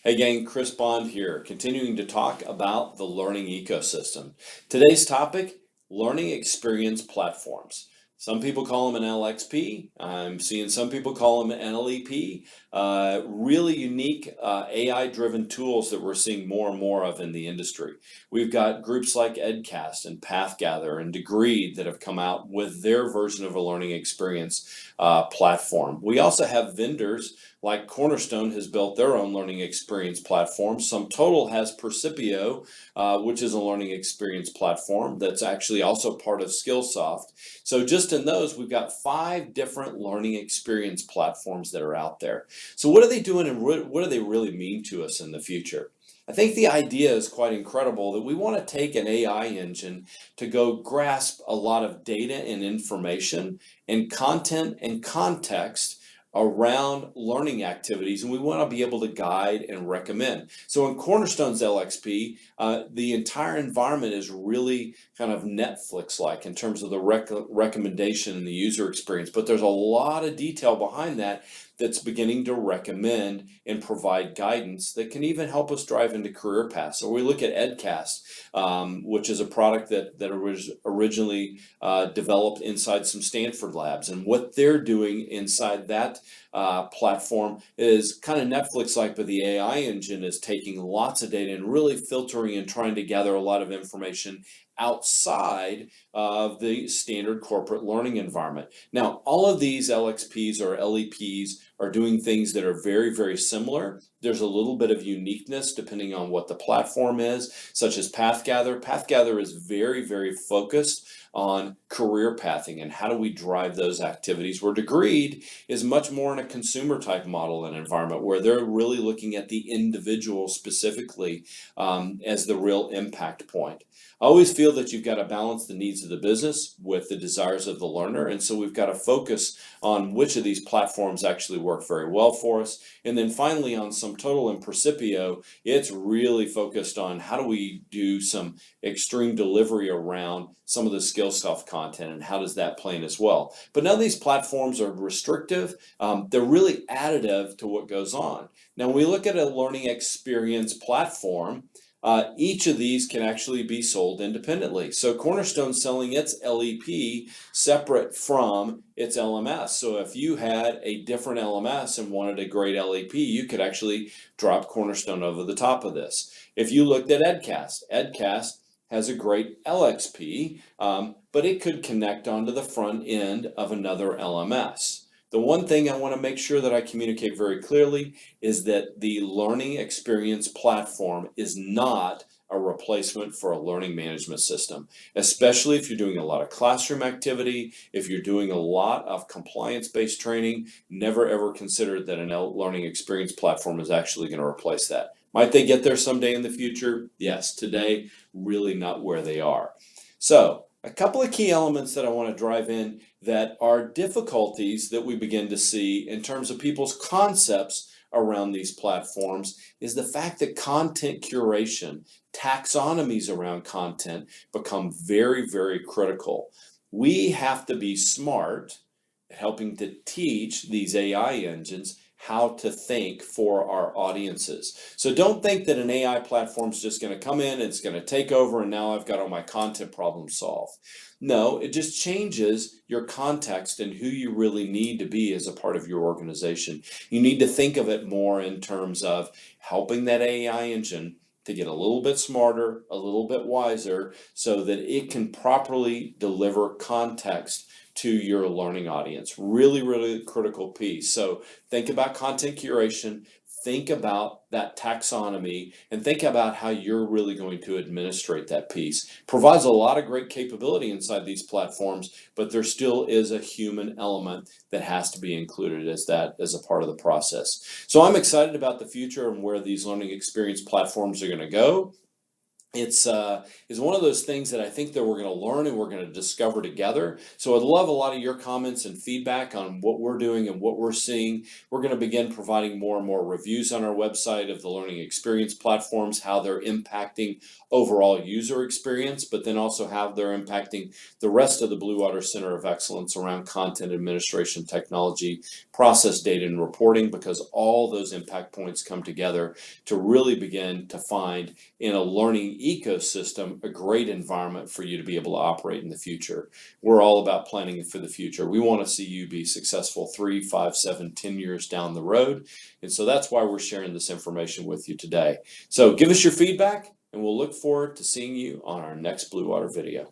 Hey gang, Chris Bond here, continuing to talk about the learning ecosystem. Today's topic, learning experience platforms. Some people call them an LXP. I'm seeing some people call them an LEP. Really unique AI-driven tools that we're seeing more and more of in the industry. We've got groups like EdCast and PathGather and Degreed that have come out with their version of a learning experience platform. We also have vendors like Cornerstone has built their own learning experience platform. SumTotal has Percipio, which is a learning experience platform that's actually also part of Skillsoft. So just in those, we've got 5 different learning experience platforms that are out there. So what are they doing and what do they really mean to us in the future? I think the idea is quite incredible that we want to take an AI engine to go grasp a lot of data and information and content and context around learning activities, and we want to be able to guide and recommend. So in Cornerstone's LXP, the entire environment is really kind of Netflix-like in terms of the recommendation and the user experience, but there's a lot of detail behind that that's beginning to recommend and provide guidance that can even help us drive into career paths. So we look at EdCast, which is a product that was originally developed inside some Stanford labs, and what they're doing inside that platform is kind of Netflix-like, but the AI engine is taking lots of data and really filtering and trying to gather a lot of information outside of the standard corporate learning environment. Now, all of these LXPs or LEPs are doing things that are very, very similar. There's a little bit of uniqueness depending on what the platform is, such as PathGather. PathGather is very, very focused on career pathing and how do we drive those activities, where Degreed is much more in a consumer type model and environment where they're really looking at the individual specifically as the real impact point. I always feel that you've got to balance the needs of the business with the desires of the learner, and so we've got to focus on which of these platforms actually work very well for us. And then finally on SumTotal and Percipio, it's really focused on how do we do some extreme delivery around some of the Skillsoft content and how does that play in as well. But none of these platforms are restrictive. They're really additive to what goes on. Now, when we look at a learning experience platform, each of these can actually be sold independently. So Cornerstone's selling its LEP separate from its LMS. So if you had a different LMS and wanted a great LEP, you could actually drop Cornerstone over the top of this. If you looked at EdCast has a great LXP, but it could connect onto the front end of another LMS. The one thing I want to make sure that I communicate very clearly is that the learning experience platform is not a replacement for a learning management system, especially if you're doing a lot of classroom activity, if you're doing a lot of compliance-based training. Never ever consider that a learning experience platform is actually going to replace that. Might they get there someday in the future? Yes. Today, really not where they are. So, a couple of key elements that I want to drive in that are difficulties that we begin to see in terms of people's concepts around these platforms is the fact that content curation, taxonomies around content become very, very critical. We have to be smart at helping to teach these AI engines how to think for our audiences. So don't think that an AI platform is just going to come in, it's going to take over, and now I've got all my content problems solved. No, it just changes your context and who you really need to be as a part of your organization. You need to think of it more in terms of helping that AI engine to get a little bit smarter, a little bit wiser, so that it can properly deliver context to your learning audience. Really, really critical piece. So think about content curation, think about that taxonomy, and think about how you're really going to administrate that piece. Provides a lot of great capability inside these platforms, but there still is a human element that has to be included as a part of the process. So I'm excited about the future and where these learning experience platforms are going to go. is one of those things that I think that we're going to learn and we're going to discover together. So I'd love a lot of your comments and feedback on what we're doing and what we're seeing. We're going to begin providing more and more reviews on our website of the learning experience platforms, how they're impacting overall user experience, but then also how they're impacting the rest of the Blue Water Center of Excellence around content administration technology, process data and reporting, because all those impact points come together to really begin to find in a learning ecosystem a great environment for you to be able to operate in the future. We're all about planning for the future. We want to see you be successful 3, 5, 7, 10 years down the road. And so that's why we're sharing this information with you today. So give us your feedback, and we'll look forward to seeing you on our next Blue Water video.